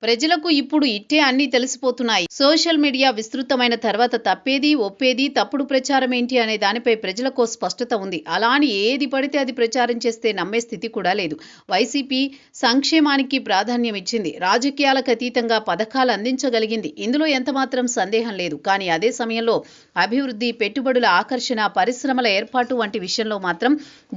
ప్రజలకు ఇప్పుడు ఇట్టే అన్నీ తెలిసిపోతున్నాయి. సోషల్ మీడియా విస్తృతమైన తర్వాత తప్పేది, ఒప్పేది, తప్పుడు ప్రచారం ఏంటి అనే దానిపై ప్రజలకో స్పష్టత ఉంది. అలా అని ఏది పడితే అది ప్రచారం చేస్తే నమ్మే స్థితి కూడా లేదు. వైసీపీ సంక్షేమానికి ప్రాధాన్యం ఇచ్చింది. రాజకీయాలకు అతీతంగా పథకాలు అందించగలిగింది. ఇందులో ఎంతమాత్రం సందేహం లేదు. కానీ అదే సమయంలో అభివృద్ధి, పెట్టుబడుల ఆకర్షణ, పరిశ్రమల ఏర్పాటు వంటి విషయంలో మాత్రం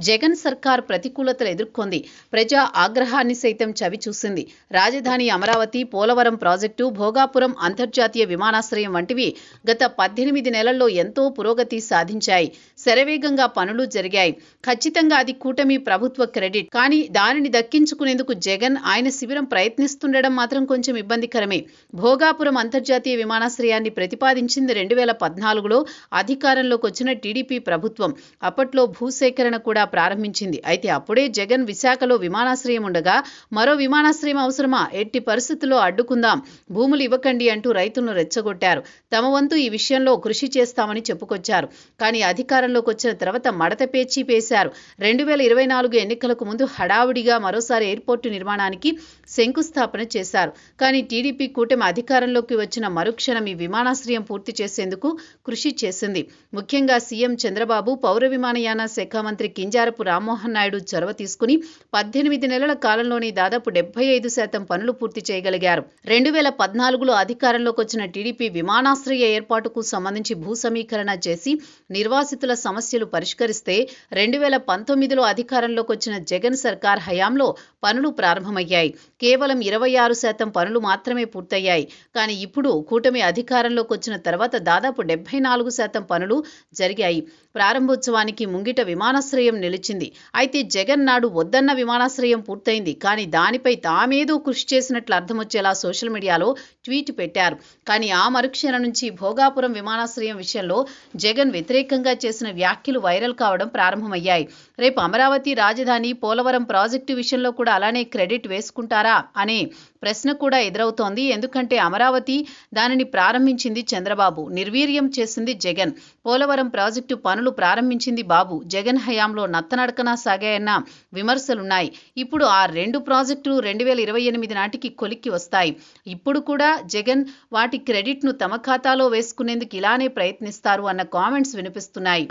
జగన్ సర్కార్ ప్రతికూలతలు ఎదుర్కొంది. ప్రజా ఆగ్రహాన్ని సైతం చవిచూసింది. రాజధాని అమరావతి, పోలవరం ప్రాజెక్టు, భోగాపురం అంతర్జాతీయ విమానాశ్రయం వంటివి గత 18 నెలల్లో ఎంతో పురోగతి సాధించాయి. శరవేగంగా పనులు జరిగాయి. ఖచ్చితంగా అది కూటమి ప్రభుత్వ క్రెడిట్. కానీ దానిని దక్కించుకునేందుకు జగన్, ఆయన శిబిరం ప్రయత్నిస్తుండడం మాత్రం కొంచెం ఇబ్బందికరమే. భోగాపురం అంతర్జాతీయ విమానాశ్రయాన్ని ప్రతిపాదించింది 2014లో అధికారంలోకి వచ్చిన టీడీపీ ప్రభుత్వం. అప్పట్లో భూసేకరణ కూడా ప్రారంభించింది. అయితే అప్పుడే జగన్ విశాఖలో విమానాశ్రయం ఉండగా మరో విమానాశ్రయం అవసరమా, ఎట్టి పరిస్థితుల్లో అడ్డుకుందాం, భూములు ఇవ్వకండి అంటూ రైతులను రెచ్చగొట్టారు. తమ వంతు ఈ విషయంలో కృషి చేస్తామని చెప్పుకొచ్చారు. కానీ అధికారంలోకి వచ్చిన తర్వాత మడత పేచి పేశారు. 2024 ఎన్నికలకు ముందు హడావుడిగా మరోసారి ఎయిర్పోర్టు నిర్మాణానికి శంకుస్థాపన చేశారు. కానీ టీడీపీ కూటమి అధికారంలోకి వచ్చిన మరుక్షణం ఈ విమానాశ్రయం పూర్తి చేసేందుకు కృషి చేసింది. ముఖ్యంగా సీఎం చంద్రబాబు, పౌర విమానయాన శాఖ మంత్రి కింజారపు రామ్మోహన్ నాయుడు చొరవ తీసుకుని 18 నెలల కాలంలోనే దాదాపు 75% పనులు పూర్తి చేయగలిగారు. 2014లో అధికారంలోకి వచ్చిన టీడీపీ విమానాశ్రయ ఏర్పాటుకు సంబంధించి భూ సమీకరణ చేసి నిర్వాసితుల సమస్యలు పరిష్కరిస్తే 2019లో అధికారంలోకి వచ్చిన జగన్ సర్కార్ హయాంలో పనులు ప్రారంభమయ్యాయి. కేవలం 26% పనులు మాత్రమే పూర్తయ్యాయి. కానీ ఇప్పుడు కూటమి అధికారంలోకి వచ్చిన తర్వాత దాదాపు 74% పనులు జరిగాయి. ప్రారంభోత్సవానికి ముంగిట విమానాశ్రయం నిలిచింది. అయితే జగన్ నాడు వద్దన్న విమానాశ్రయం పూర్తయింది. కానీ దానిపై తామేదో కృషి చేసినట్లు అర్థమొచ్చేలా సోషల్ మీడియాలో ట్వీట్ పెట్టారు. కానీ ఆ మరుక్షణం నుంచి భోగాపురం విమానాశ్రయం విషయంలో జగన్ వ్యతిరేకంగా చేసిన వ్యాఖ్యలు వైరల్ కావడం ప్రారంభమయ్యాయి. రేపు అమరావతి, రాజధాని, పోలవరం ప్రాజెక్టు విషయంలో కూడా అలానే క్రెడిట్ వేసుకుంటారా అనే ప్రశ్న కూడా ఎదురవుతోంది. ఎందుకంటే అమరావతి, దానిని ప్రారంభించింది చంద్రబాబు, నిర్వీర్యం చేసింది జగన్. పోలవరం ప్రాజెక్టు పనులు ప్రారంభించింది బాబు. జగన్ హయాంలో నత్తనడకన సాగాయన్న విమర్శలున్నాయి. ఇప్పుడు ఆ 2 ప్రాజెక్టులు 2028 నాటికి కొలిక్కి వస్తాయి. ఇప్పుడు కూడా జగన్ వాటి క్రెడిట్ను తమ ఖాతాలో వేసుకునేందుకు ఇలానే ప్రయత్నిస్తారు అన్న కామెంట్స్ వినిపిస్తున్నాయి.